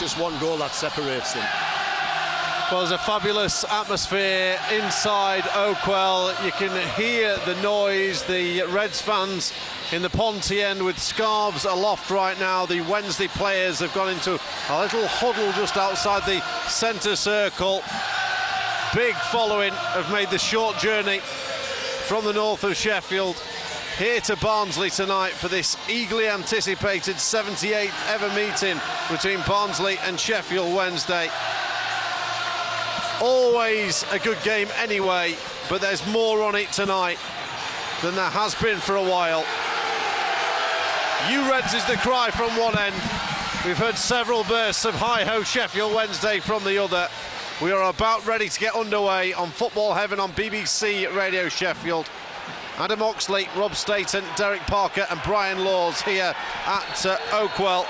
just one goal that separates them. Well, there's a fabulous atmosphere inside Oakwell. You can hear the noise. The Reds fans in the Ponty end with scarves aloft right now. The Wednesday players have gone into a little huddle just outside the centre circle. Big following have made the short journey from the north of Sheffield here to Barnsley tonight for this eagerly anticipated 78th ever meeting between Barnsley and Sheffield Wednesday. Always a good game anyway, but there's more on it tonight than there has been for a while. You Reds is the cry from one end. We've heard several bursts of hi-ho Sheffield Wednesday from the other. We are about ready to get underway on Football Heaven on BBC Radio Sheffield. Adam Oxley, Rob Staten, Derek Parker and Brian Laws here at Oakwell.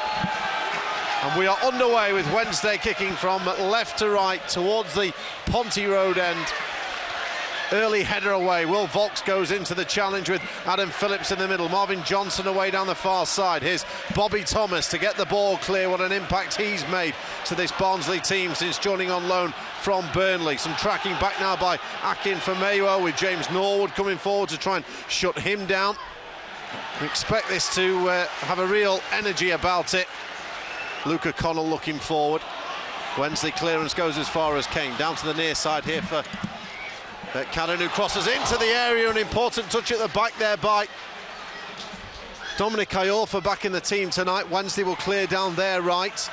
And we are underway with Wednesday kicking from left to right towards the Ponty Road end. Early header away. Will Volks goes into the challenge with Adam Phillips in the middle. Marvin Johnson away down the far side. Here's Bobby Thomas to get the ball clear. What an impact he's made to this Barnsley team since joining on loan from Burnley. Some tracking back now by Akin Famewo with James Norwood coming forward to try and shut him down. We expect this to have a real energy about it. Luca Connell looking forward. Wednesday clearance goes as far as Kane. Down to the near side here for Cadden, who crosses into the area. An important touch at the back there by Dominic Iorfa back in the team tonight. Wednesday will clear down their right.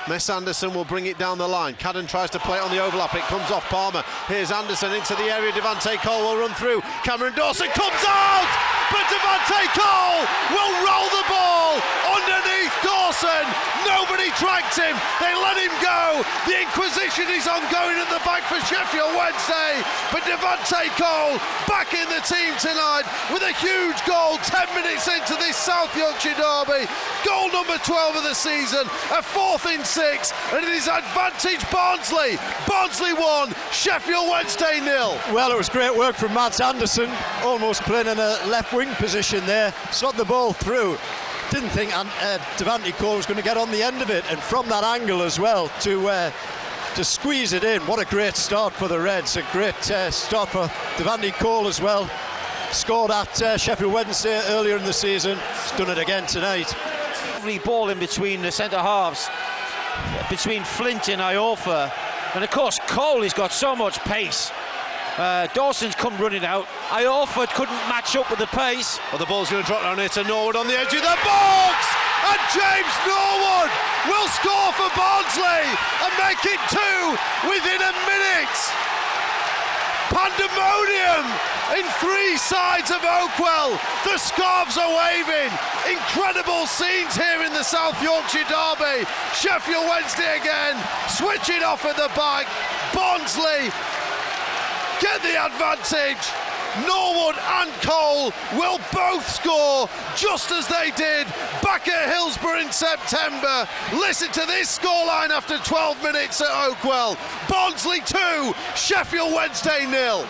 Mess Anderson will bring it down the line. Cadden tries to play it on the overlap. It comes off Palmer. Here's Anderson into the area. Devante Cole will run through. Cameron Dawson comes out, but Devante Cole will roll the ball underneath Dawson. Nobody tracked him. They let him go. The Inquisition is ongoing at the back for Sheffield Wednesday, but Devante Cole back in the team tonight with a huge goal 10 minutes into this South Yorkshire derby. Goal number 12 of the season, a fourth in 6, and it is advantage Barnsley. Barnsley 1, Sheffield Wednesday 0. Well, it was great work from Matt Anderson, almost playing in a left wing position there, slot the ball through. Didn't think Devante Cole was going to get on the end of it, and from that angle as well to squeeze it in. What a great start for the Reds, a great start for Devante Cole as well. Scored at Sheffield Wednesday earlier in the season, he's done it again tonight. Lovely ball in between the centre halves, between Flint and Iorfa, and of course Cole has got so much pace. Dawson's come running out. Iorfa couldn't match up with the pace. Well, the ball's going to drop down here to Norwood on the edge of the box, and James Norwood will score for Barnsley and make it 2 within a minute. Pandemonium in 3 sides of Oakwell. The scarves are waving. Incredible scenes here in the South Yorkshire derby. Sheffield Wednesday again, switching off at the back. Barnsley get the advantage. Norwood and Cole will both score just as they did back at Hillsborough in September. Listen to this scoreline after 12 minutes at Oakwell. Barnsley 2, Sheffield Wednesday 0.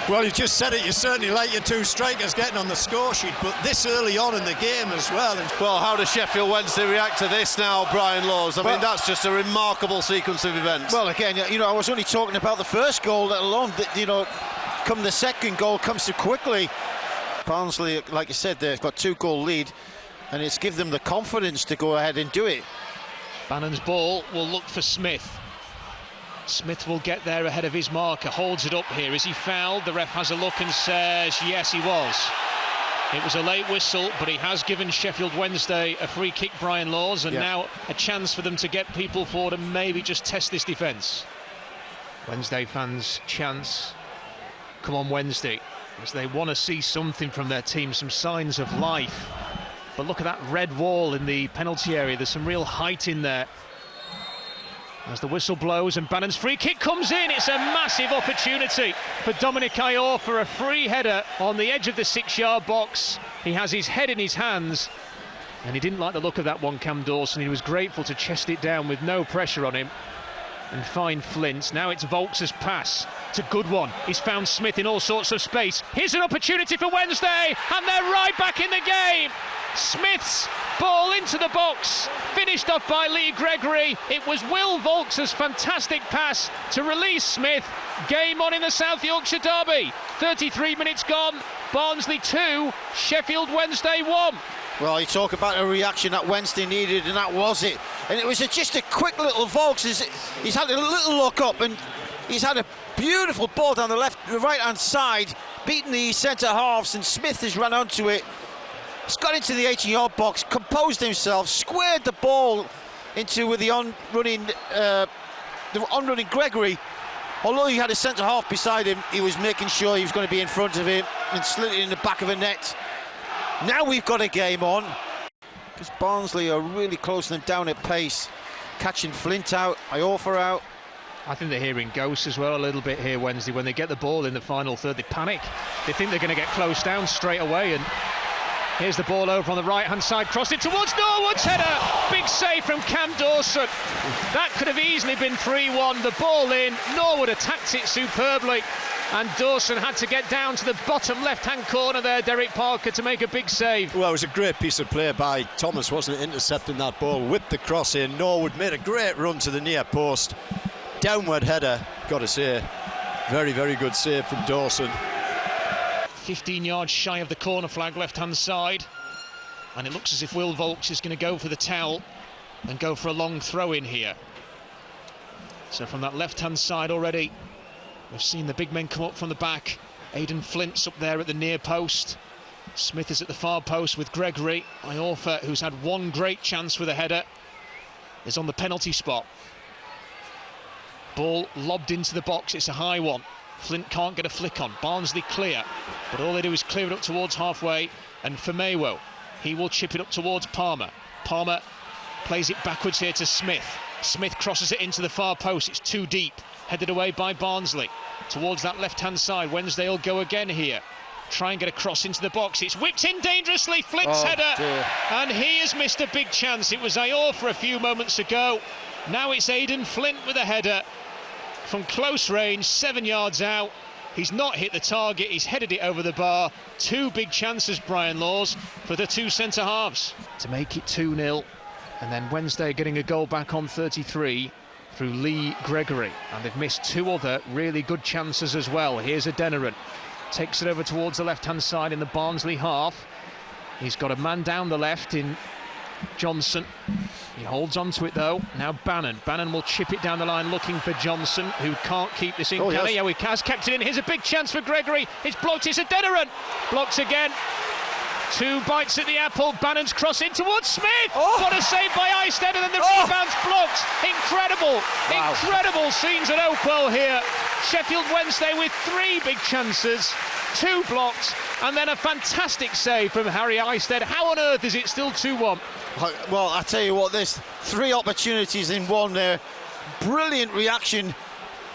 Well, you just said it, you certainly like your 2 strikers getting on the score sheet, but this early on in the game as well. Well, how does Sheffield Wednesday react to this now, Brian Laws? I mean, that's just a remarkable sequence of events. Well, again, you know, I was only talking about the first goal, let alone, you know, come the second goal comes so quickly. Barnsley, like you said, they've got 2-goal lead, and it's given them the confidence to go ahead and do it. Bannon's ball will look for Smith. Smith will get there ahead of his marker, holds it up here. Is he fouled? The ref has a look and says yes, he was. It was a late whistle, but he has given Sheffield Wednesday a free kick, Brian Laws, and now a chance for them to get people forward and maybe just test this defence. Wednesday fans' chance. Come on, Wednesday, as they want to see something from their team, some signs of life. But look at that red wall in the penalty area. There's some real height in there. As the whistle blows and Bannon's free kick comes in, it's a massive opportunity for Dominic Iorfa for a free header on the edge of the 6-yard box. He has his head in his hands, and he didn't like the look of that one, Cam Dawson. He was grateful to chest it down with no pressure on him and find Flint. Now it's Volks' pass. It's a good one. He's found Smith in all sorts of space. Here's an opportunity for Wednesday, and they're right back in the game. Smith's Ball into the box, finished off by Lee Gregory. It was Will Volks's fantastic pass to release Smith. Game on in the South Yorkshire derby. 33 minutes gone. Barnsley 2, Sheffield Wednesday 1. Well, you talk about a reaction that Wednesday needed, and that was it. And it was just a quick little Volks. He's had a little look up, and he's had a beautiful ball down the right-hand side, beating the centre halves, and Smith has run onto it. He's got into the 18-yard box, composed himself, squared the ball into with the on-running Gregory. Although he had a centre half beside him, he was making sure he was going to be in front of him and slid it in the back of a net. Now we've got a game on, because Barnsley are really closing them down at pace, catching Flint out, Iorfa out. I think they're hearing ghosts as well a little bit here Wednesday. When they get the ball in the final third, they panic. They think they're going to get close down straight away, and here's the ball over on the right-hand side, crossed it towards Norwood's header. Big save from Cam Dawson. That could have easily been 3-1. The ball in, Norwood attacked it superbly, and Dawson had to get down to the bottom left-hand corner there, Derek Parker, to make a big save. Well, it was a great piece of play by Thomas, wasn't it, intercepting that ball, whipped the cross in. Norwood made a great run to the near post. Downward header, got to say. Very, very good save from Dawson. 15 yards shy of the corner flag, left-hand side. And it looks as if Will Volks is going to go for the towel and go for a long throw in here. So from that left-hand side already, we've seen the big men come up from the back. Aidan Flint's up there at the near post. Smith is at the far post with Gregory. Iorfa, who's had one great chance with a header, is on the penalty spot. Ball lobbed into the box, it's a high one. Flint can't get a flick on. Barnsley clear, but all they do is clear it up towards halfway, and Famewo, he will chip it up towards Palmer. Palmer plays it backwards here to Smith. Smith crosses it into the far post, it's too deep. Headed away by Barnsley towards that left-hand side. Wednesday will go again here. Try and get a cross into the box. It's whipped in dangerously. Flint's header, dear. And he has missed a big chance. It was Iorfa a few moments ago. Now it's Aidan Flint with a header from close range, 7 yards out. He's not hit the target, he's headed it over the bar. Two big chances, Brian Laws, for the two centre halves to make it 2-0, and then Wednesday getting a goal back on 33 through Lee Gregory, and they've missed two other really good chances as well. Here's Adeniran, takes it over towards the left-hand side in the Barnsley half. He's got a man down the left in Johnson. He holds on to it though. Now Bannon will chip it down the line looking for Johnson, who can't keep this in. Yes. Yeah, he has kept it in. Here's a big chance for Gregory. It's blocked. It's Adeniran. Blocks again. Two bites at the apple. Bannon's cross in towards Smith. What a save by Eisted, and then the rebound's blocked. Incredible. Wow. Incredible scenes at Oakwell here. Sheffield Wednesday with three big chances, two blocks, and then a fantastic save from Harry Eisted. How on earth is it still 2-1? Well, I tell you what, there's three opportunities in one there. Brilliant reaction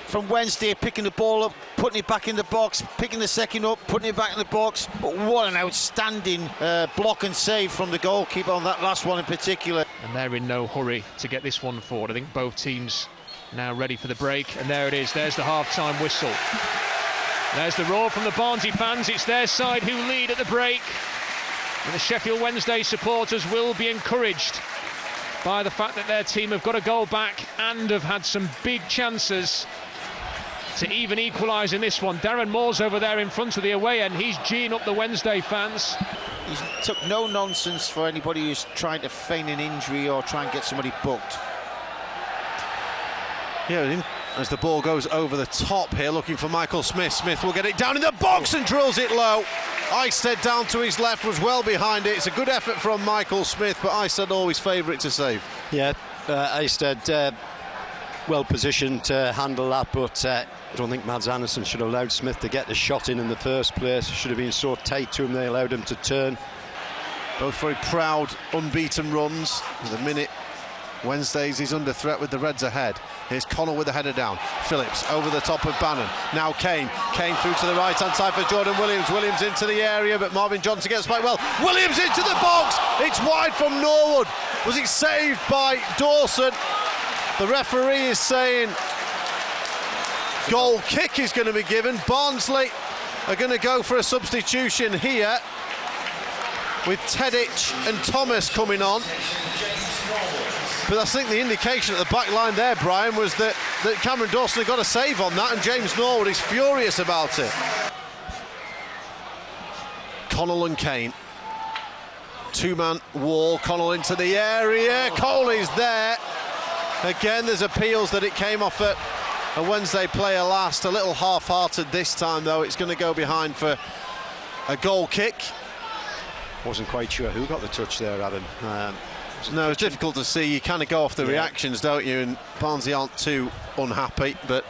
from Wednesday, picking the ball up, putting it back in the box, picking the second up, putting it back in the box. But what an outstanding block and save from the goalkeeper on that last one in particular. And they're in no hurry to get this one forward. I think both teams now ready for the break, and there it is. There's the half-time whistle. There's the roar from the Barnsley fans. It's their side who lead at the break. And the Sheffield Wednesday supporters will be encouraged by the fact that their team have got a goal back and have had some big chances to even equalise in this one. Darren Moore's over there in front of the away end. He's geeing up the Wednesday fans. He took no nonsense for anybody who's trying to feign an injury or try and get somebody booked. Yeah, as the ball goes over the top here, looking for Michael Smith. Smith will get it down in the box and drills it low. Eisted down to his left, was well behind it. It's a good effort from Michael Smith, but Eisted always favourite to save. Yeah, Eisted well positioned to handle that, but I don't think Mads Andersen should have allowed Smith to get the shot in the first place. Should have been so tight to him, they allowed him to turn. Both very proud, unbeaten runs. The minute Wednesdays, he's under threat with the Reds ahead. Here's Connell with the header down. Phillips over the top of Bannon. Now Kane. Kane through to the right-hand side for Jordan Williams. Williams into the area, but Marvin Johnson gets back well. Williams into the box. It's wide from Norwood. Was it saved by Dawson? The referee is saying goal kick is going to be given. Barnsley are going to go for a substitution here. with Tedic and Thomas coming on. But I think the indication at the back line there, Brian, was that Cameron Dawson had got a save on that, and James Norwood is furious about it. Connell and Kane. Two-man wall, Connell into the area, Cole is there. Again, there's appeals that it came off at a Wednesday player last, a little half-hearted this time though. It's going to go behind for a goal kick. Wasn't quite sure who got the touch there, Adam. No, it's difficult to see. You kind of go off the reactions, don't you? And Barnsley aren't too unhappy, but...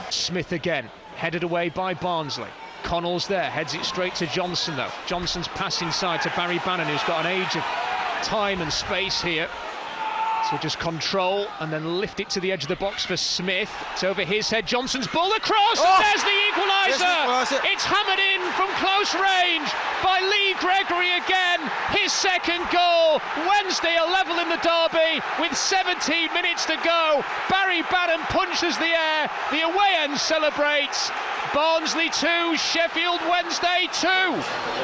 Smith again, headed away by Barnsley. Connell's there, heads it straight to Johnson though. Johnson's pass inside to Barry Bannon, who's got an age of time and space here. So just control and then lift it to the edge of the box for Smith. It's over his head, Johnson's ball across, and there's the equaliser! It's hammered in from close range by Lee Gregory again. His second goal. Wednesday are level in the derby with 17 minutes to go. Barry Bannon punches the air. The away end celebrates. Barnsley 2, Sheffield Wednesday 2.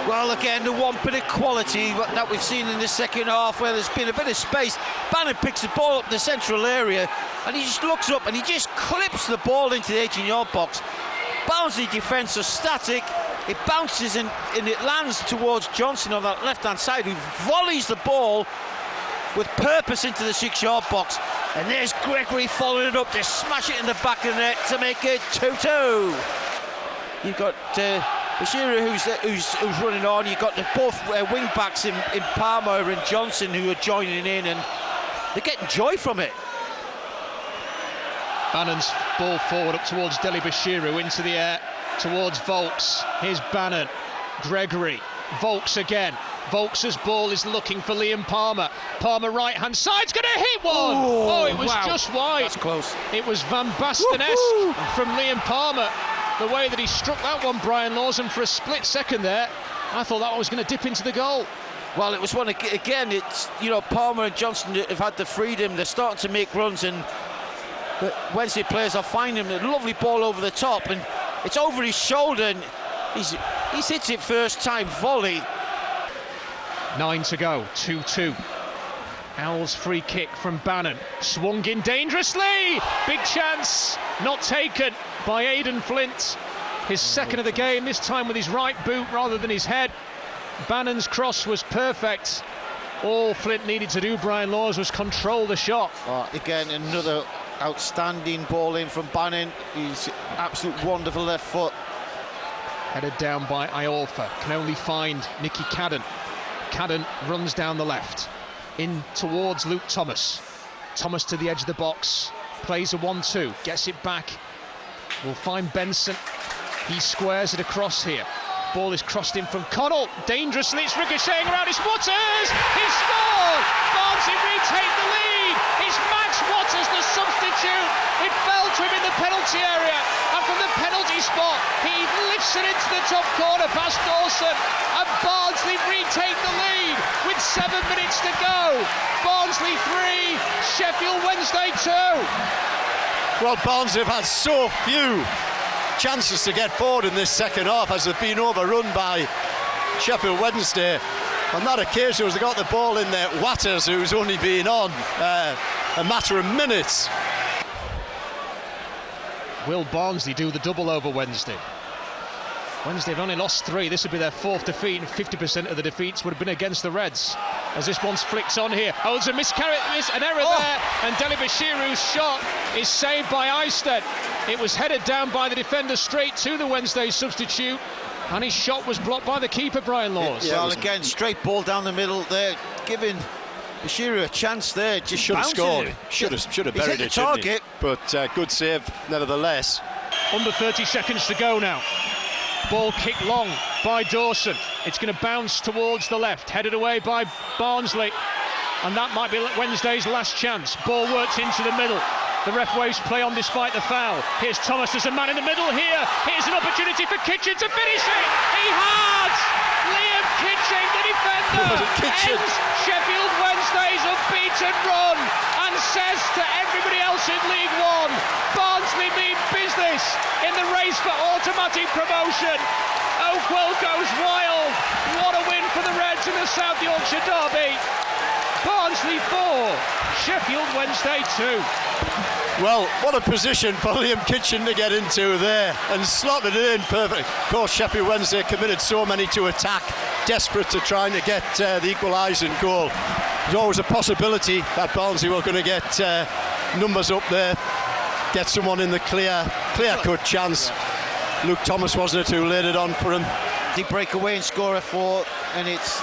Well, again, the one bit of quality that we've seen in the second half, where there's been a bit of space. Bannon picks the ball up in the central area, and he just looks up and he just clips the ball into the 18-yard box. Barnsley defence are static. It bounces and it lands towards Johnson on that left-hand side, who volleys the ball with purpose into the 6-yard box. And there's Gregory following it up to smash it in the back of the net to make it 2-2. You've got Bashira who's running on. You've got the both wing backs in Palmer and Johnson who are joining in, and they're getting joy from it. Bannon's ball forward up towards Deli Bashiru, into the air towards Volks. Here's Bannon, Gregory, Volks again. Volks's ball is looking for Liam Palmer. Palmer right hand side's going to hit one. Oh, it was just wide. That's close. It was Van Basten-esque from Liam Palmer. The way that he struck that one, Brian Lawson, for a split second there, I thought that one was going to dip into the goal. Well, it was one again. It's, you know, Palmer and Johnson have had the freedom. They're starting to make runs, and the Wednesday players are finding a lovely ball over the top, and it's over his shoulder, and he's hits it first time volley. 9 to go, 2-2. Owls free kick from Bannon, swung in dangerously, big chance, not taken by Aidan Flint. His second of the game, this time with his right boot rather than his head. Bannon's cross was perfect. All Flint needed to do, Brian Laws, was control the shot. Again, another outstanding ball in from Bannon. He's absolute wonderful left foot. Headed down by Iorfa, can only find Nicky Cadden. Cadden runs down the left, in towards Luke Thomas. Thomas to the edge of the box, plays a 1-2, gets it back. We'll find Benson. He squares it across here. Ball is crossed in from Connell. Dangerously, it's ricocheting around. It's Waters! He's scored! Barnsley retake the lead! It's Max Waters, the substitute. It fell to him in the penalty area. And from the penalty spot, he lifts it into the top corner past Dawson. And Barnsley retake the lead with 7 minutes to go. Barnsley 3, Sheffield Wednesday 2. Well, Barnsley have had so few chances to get forward in this second half as they've been overrun by Sheffield Wednesday. On that occasion, as they got the ball in there, Waters, who's only been on a matter of minutes. Will Barnsley do the double over Wednesday? Wednesday have only lost 3. This would be their 4th defeat, and 50% of the defeats would have been against the Reds. As this one's flicks on here. Oh, there's an error there, and Deli Bashiru's shot is saved by Eisted. It was headed down by the defender straight to the Wednesday substitute, and his shot was blocked by the keeper, Brian Laws. Well, again, straight ball down the middle there, giving Bashiru a chance there. Just should have scored. Should have buried it, shouldn't he? But good save nevertheless. Under 30 seconds to go now. Ball kicked long by Dawson. It's going to bounce towards the left, headed away by Barnsley, and that might be Wednesday's last chance. Ball worked into the middle. The ref waves play on despite the foul. Here's Thomas, there's a man in the middle here. Here's an opportunity for Kitchen to finish it. He has! Liam Kitchen, the defender, ends Sheffield Wednesday's unbeaten run and says to everybody else in League One, Barnsley mean business in the race for automatic promotion. Oakwell goes wild. What a win for the Reds in the South Yorkshire derby. Barnsley 4, Sheffield Wednesday 2. Well, what a position for Liam Kitchen to get into there and slotted it in perfectly. Of course, Sheffield Wednesday committed so many to attack, desperate to trying to get the equalising goal. There's always a possibility that Barnsley were going to get numbers up there, get someone in the clear-cut chance. Luke Thomas, wasn't it, who laid it on for him? They break away and score a 4, and it's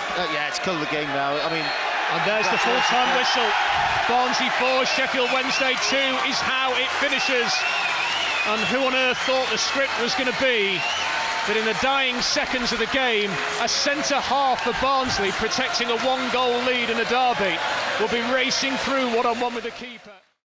killed the game now. I mean, and there's the full-time whistle. Barnsley 4, Sheffield Wednesday 2 is how it finishes. And who on earth thought the script was going to be that in the dying seconds of the game, a centre-half for Barnsley protecting a 1-goal lead in a derby will be racing through one-on-one with the keeper.